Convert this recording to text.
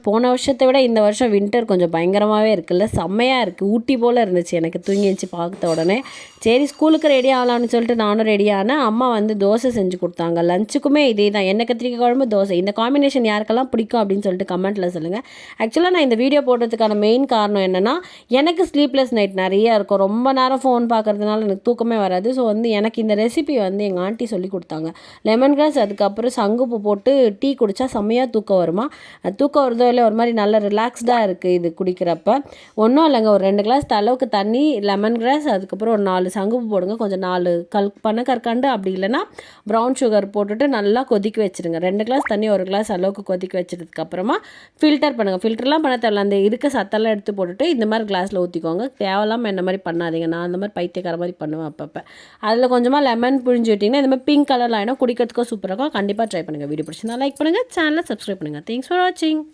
போன வருஷத்தை விட இந்த வருஷம் வின்டர் கொஞ்சம் பயங்கரமாகவே இருக்குல்ல, செம்மையாக இருக்குது. ஊட்டி போல் இருந்துச்சு எனக்கு தூங்கி வச்சு பார்த்த உடனே. சரி ஸ்கூலுக்கு ரெடி ஆகலான்னு சொல்லிட்டு நானும் ரெடி ஆனேன். அம்மா வந்து தோசை செஞ்சு கொடுத்தாங்க. லஞ்சுக்குமே இதே தான், எண்ணெய் கத்திரிக்காய் குழம்பு தோசை. இந்த காம்பினேஷன் யாருக்கெல்லாம் பிடிக்கும் அப்படின்னு சொல்லிட்டு கமெண்ட்டில் சொல்லுங்கள். ஆக்சுவலாக நான் இந்த வீடியோ போடுறதுக்கான மெயின் காரணம் என்னென்னா, எனக்கு ஸ்லீப்லெஸ் நைட் நிறையா இருக்கும். ரொம்ப நேரம் ஃபோன் பார்க்குறதுனால எனக்கு தூக்கமே வராது. ஸோ வந்து எனக்கு இந்த ரெசிபி வந்து எங்கள் ஆண்டி சொல்லி கொடுத்தாங்க. லெமன் கிராஸ் அதுக்கப்புறம் சங்குப்பூ போட்டு டீ குடித்தா செம்மையாக தூக்கம் வருமா. தூக்கம் வருதோ இல்லை, ஒரு மாதிரி நல்ல ரிலாக்ஸ்டாக இருக்குது இது குடிக்கிறப்ப. ஒன்றும் இல்லைங்க, ஒரு 2 கிளாஸ் அளவுக்கு தண்ணி, லெமன் கிராஸ், அதுக்கப்புறம் ஒரு 4 சங்குப்பூ போடுங்க, கொஞ்சம் 4 பனக்கற்கண்டு, அப்படி இல்லைன்னா ப்ரௌன் சுகர் போட்டுட்டு நல்லா கொதிக்க வச்சுருங்க. 2 கிளாஸ் தண்ணி 1 கிளாஸ் அளவுக்கு கொதிக்க வச்சதுக்கப்புறமா ஃபில்டர் பண்ணுங்கள். ஃபில்டர்லாம் பண்ண தேவையில்ல, அந்த இருக்க சத்தெல்லாம் எடுத்து போட்டுட்டு இந்த மாதிரி கிளாஸில் ஊற்றிக்கோங்க. தேவையில்லாமல் என்ன மாதிரி பண்ணாதீங்க. நான் அந்த மாதிரி பைத்தியக்கார மாதிரி பண்ணுவேன் அப்பப்போ. அதில் கொஞ்சமாக லெமன் புழிஞ்சு விட்டிங்கன்னா இந்த மாதிரி பிங்க் கலரில் ஆகிடும், குடிக்கிறதுக்கும் சூப்பராக இருக்கும். கண்டிப்பாக ட்ரை பண்ணுங்கள். வீடியோ பிடிச்சிருந்தா லைக் பண்ணுங்கள், சேனலை சப்ஸ்கிரைப் பண்ணுங்கள். தேங்க்ஸ் ஃபார் வாட்சிங்.